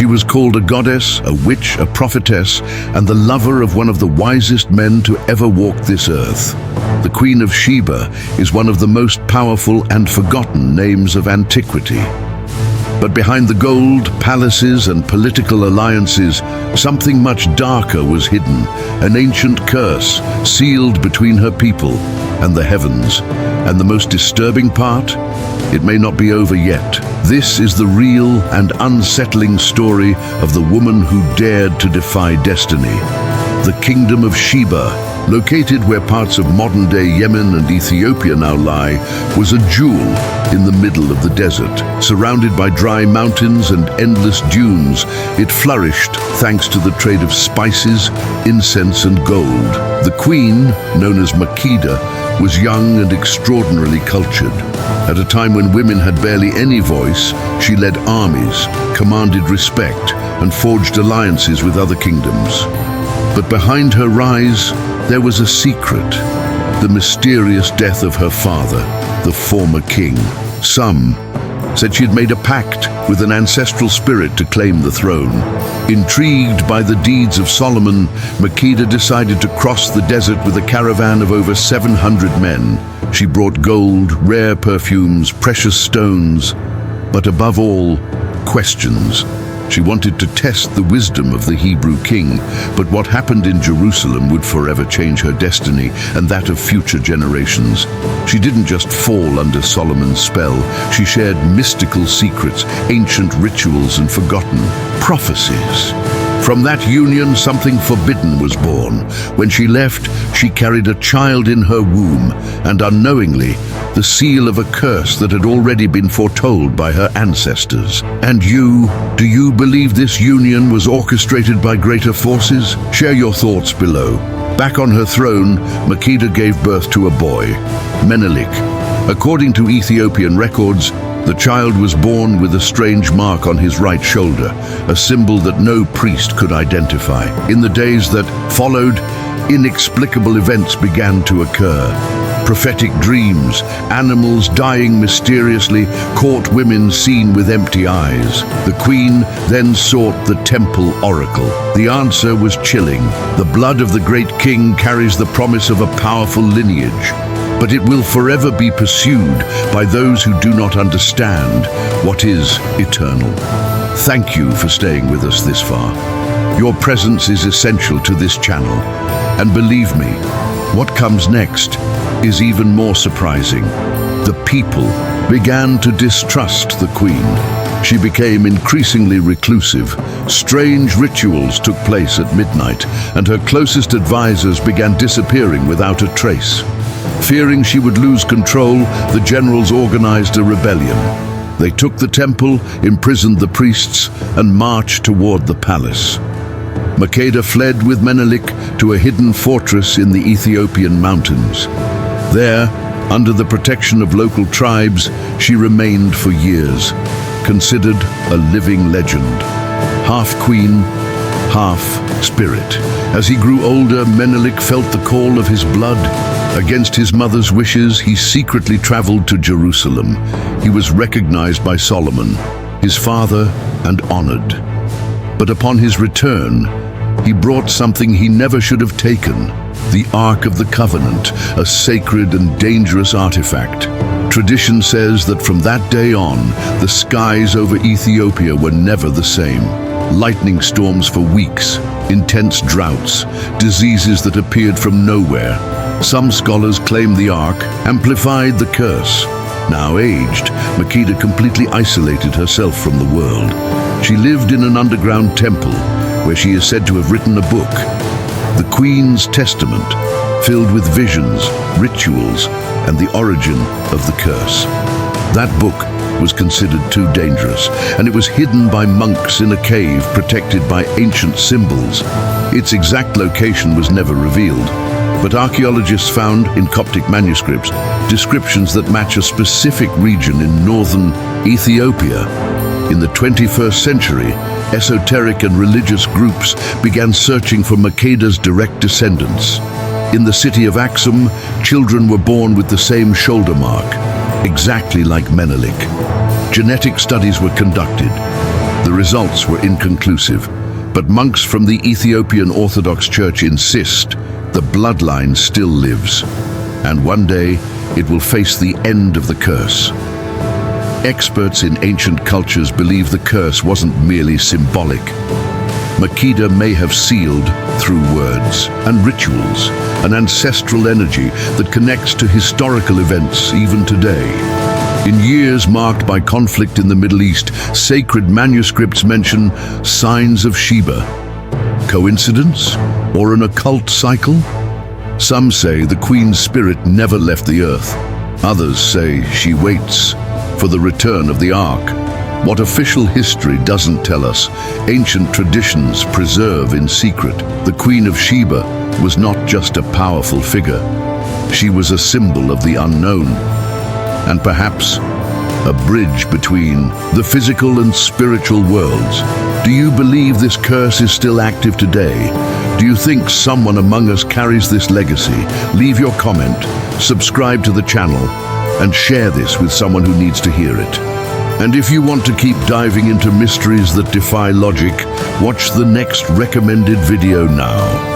She was called a goddess, a witch, a prophetess, and the lover of one of the wisest men to ever walk this earth. The Queen of Sheba is one of the most powerful and forgotten names of antiquity. But behind the gold, palaces, and political alliances, something much darker was hidden, an ancient curse sealed between her people and the heavens. And the most disturbing part? It may not be over yet. This is the real and unsettling story of the woman who dared to defy destiny. The kingdom of Sheba, located where parts of modern-day Yemen and Ethiopia now lie, was a jewel in the middle of the desert. Surrounded by dry mountains and endless dunes, it flourished thanks to the trade of spices, incense, and gold. The queen, known as Makeda, was young and extraordinarily cultured. At a time when women had barely any voice, she led armies, commanded respect, and forged alliances with other kingdoms. But behind her rise, there was a secret: the mysterious death of her father, the former king. Some said she'd made a pact with an ancestral spirit to claim the throne. Intrigued by the deeds of Solomon, Makeda decided to cross the desert with a caravan of over 700 men. She brought gold, rare perfumes, precious stones, but above all, questions. She wanted to test the wisdom of the Hebrew king, but what happened in Jerusalem would forever change her destiny and that of future generations. She didn't just fall under Solomon's spell, she shared mystical secrets, ancient rituals, and forgotten prophecies. From that union, something forbidden was born. When she left, she carried a child in her womb, and unknowingly, the seal of a curse that had already been foretold by her ancestors. And you, do you believe this union was orchestrated by greater forces? Share your thoughts below. Back on her throne, Makeda gave birth to a boy, Menelik. According to Ethiopian records, the child was born with a strange mark on his right shoulder, a symbol that no priest could identify. In the days that followed, inexplicable events began to occur. Prophetic dreams, animals dying mysteriously, caught women seen with empty eyes. The queen then sought the temple oracle. The answer was chilling. The blood of the great king carries the promise of a powerful lineage, but it will forever be pursued by those who do not understand what is eternal. Thank you for staying with us this far. Your presence is essential to this channel, and believe me, what comes next is even more surprising. The people began to distrust the queen. She became increasingly reclusive. Strange rituals took place at midnight, and her closest advisors began disappearing without a trace. Fearing she would lose control, the generals organized a rebellion. They took the temple, imprisoned the priests, and marched toward the palace. Makeda fled with Menelik to a hidden fortress in the Ethiopian mountains. There, under the protection of local tribes, she remained for years, considered a living legend. Half queen, half spirit. As he grew older, Menelik felt the call of his blood. Against his mother's wishes, he secretly traveled to Jerusalem. He was recognized by Solomon, his father, and honored. But upon his return, he brought something he never should have taken: the Ark of the Covenant, a sacred and dangerous artifact. Tradition says that from that day on, the skies over Ethiopia were never the same. Lightning storms for weeks, intense droughts, diseases that appeared from nowhere. Some scholars claim the Ark amplified the curse. Now aged, Makeda completely isolated herself from the world. She lived in an underground temple, where she is said to have written a book, the Queen's Testament, filled with visions, rituals, and the origin of the curse. That book was considered too dangerous, and it was hidden by monks in a cave protected by ancient symbols. Its exact location was never revealed, but archaeologists found in Coptic manuscripts descriptions that match a specific region in northern Ethiopia. In the 21st century, esoteric and religious groups began searching for Makeda's direct descendants. In the city of Aksum, children were born with the same shoulder mark, exactly like Menelik. Genetic studies were conducted, The results were inconclusive, but monks from the Ethiopian Orthodox Church insist the bloodline still lives, and one day it will face the end of the curse. Experts in ancient cultures believe the curse wasn't merely symbolic. Makeda may have sealed, through words and rituals, an ancestral energy that connects to historical events even today. In years marked by conflict in the Middle East, sacred manuscripts mention signs of Sheba. Coincidence? Or an occult cycle? Some say the Queen's spirit never left the earth. Others say she waits for the return of the Ark. What official history doesn't tell us, ancient traditions preserve in secret. The Queen of Sheba was not just a powerful figure. She was a symbol of the unknown, and perhaps a bridge between the physical and spiritual worlds. Do you believe this curse is still active today? Do you think someone among us carries this legacy? Leave your comment, subscribe to the channel, and share this with someone who needs to hear it. And if you want to keep diving into mysteries that defy logic, watch the next recommended video now.